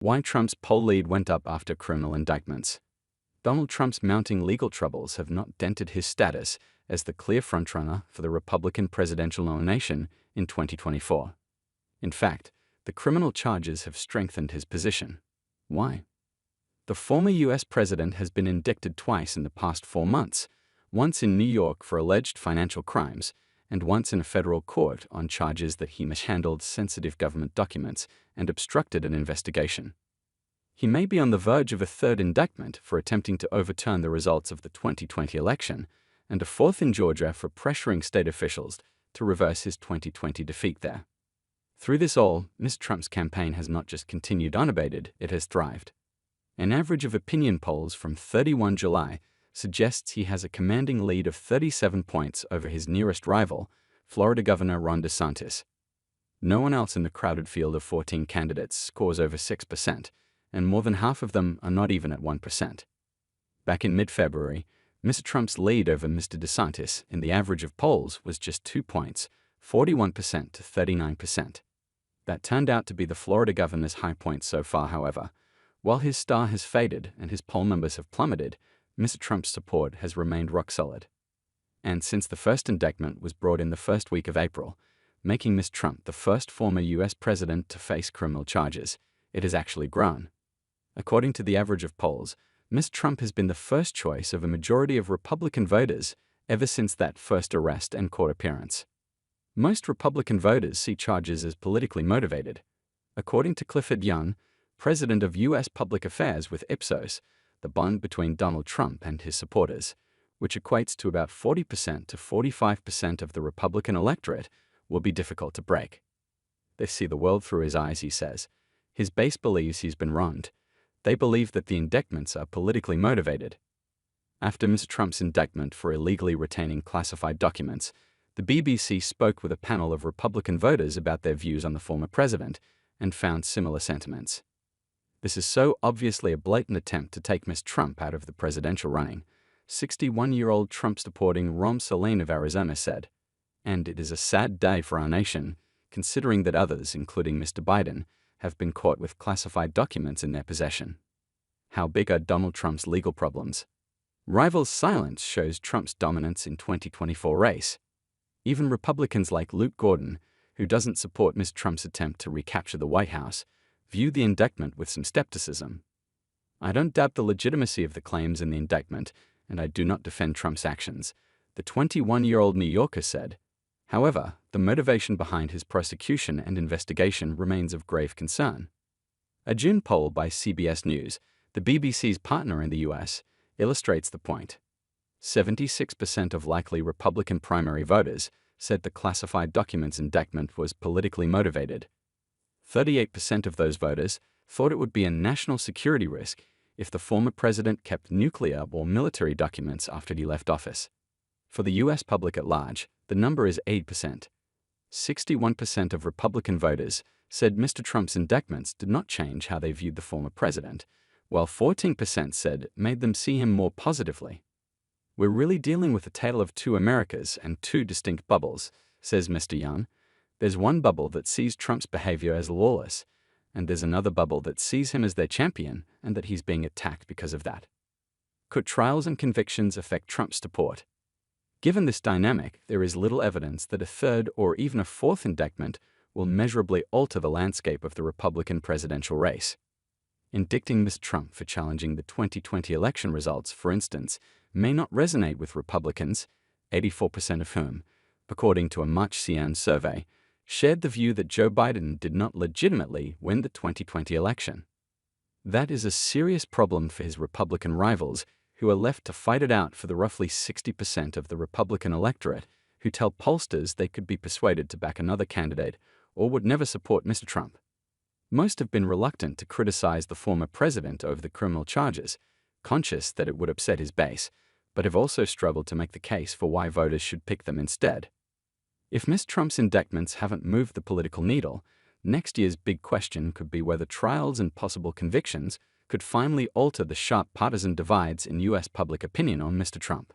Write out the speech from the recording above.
Why Trump's poll lead went up after criminal indictments. Donald Trump's mounting legal troubles have not dented his status as the clear frontrunner for the Republican presidential nomination in 2024. In fact, the criminal charges have strengthened his position. Why? The former US president has been indicted twice in the past 4 months, once in New York for alleged financial crimes, and once in a federal court on charges that he mishandled sensitive government documents and obstructed an investigation. He may be on the verge of a third indictment for attempting to overturn the results of the 2020 election, and a fourth in Georgia for pressuring state officials to reverse his 2020 defeat there. Through this all, Mr. Trump's campaign has not just continued unabated, it has thrived. An average of opinion polls from 31 July suggests he has a commanding lead of 37 points over his nearest rival, Florida Governor Ron DeSantis. No one else in the crowded field of 14 candidates scores over 6%, and more than half of them are not even at 1%. Back in mid-February, Mr. Trump's lead over Mr. DeSantis in the average of polls was just 2 points, 41% to 39%. That turned out to be the Florida governor's high point so far, however. While his star has faded and his poll numbers have plummeted, Mr. Trump's support has remained rock solid. And since the first indictment was brought in the first week of April, making Mr. Trump the first former US president to face criminal charges, it has actually grown. According to the average of polls, Mr. Trump has been the first choice of a majority of Republican voters ever since that first arrest and court appearance. Most Republican voters see charges as politically motivated. According to Clifford Young, president of US Public Affairs with Ipsos, the bond between Donald Trump and his supporters, which equates to about 40% to 45% of the Republican electorate, will be difficult to break. They see the world through his eyes, he says. His base believes he's been wronged. They believe that the indictments are politically motivated. After Mr. Trump's indictment for illegally retaining classified documents, the BBC spoke with a panel of Republican voters about their views on the former president and found similar sentiments. This is so obviously a blatant attempt to take Mr. Trump out of the presidential running, 61-year-old Trump-supporting Ron Serene of Arizona said. And it is a sad day for our nation, considering that others, including Mr. Biden, have been caught with classified documents in their possession. How big are Donald Trump's legal problems? Rivals' silence shows Trump's dominance in 2024 race. Even Republicans like Luke Gordon, who doesn't support Mr. Trump's attempt to recapture the White House, view the indictment with some skepticism. I don't doubt the legitimacy of the claims in the indictment, and I do not defend Trump's actions, the 21-year-old New Yorker said. However, the motivation behind his prosecution and investigation remains of grave concern. A June poll by CBS News, the BBC's partner in the US, illustrates the point. 76% of likely Republican primary voters said the classified documents indictment was politically motivated. 38% of those voters thought it would be a national security risk if the former president kept nuclear or military documents after he left office. For the US public at large, the number is 8%. 61% of Republican voters said Mr. Trump's indictments did not change how they viewed the former president, while 14% said it made them see him more positively. We're really dealing with a tale of two Americas and two distinct bubbles, says Mr. Young. There's one bubble that sees Trump's behavior as lawless, and there's another bubble that sees him as their champion and that he's being attacked because of that. Could trials and convictions affect Trump's support? Given this dynamic, there is little evidence that a third or even a fourth indictment will measurably alter the landscape of the Republican presidential race. Indicting Mr. Trump for challenging the 2020 election results, for instance, may not resonate with Republicans, 84% of whom, according to a March CNN survey, shared the view that Joe Biden did not legitimately win the 2020 election. That is a serious problem for his Republican rivals, who are left to fight it out for the roughly 60% of the Republican electorate who tell pollsters they could be persuaded to back another candidate or would never support Mr. Trump. Most have been reluctant to criticize the former president over the criminal charges, conscious that it would upset his base, but have also struggled to make the case for why voters should pick them instead. If Mr. Trump's indictments haven't moved the political needle, next year's big question could be whether trials and possible convictions could finally alter the sharp partisan divides in US public opinion on Mr. Trump.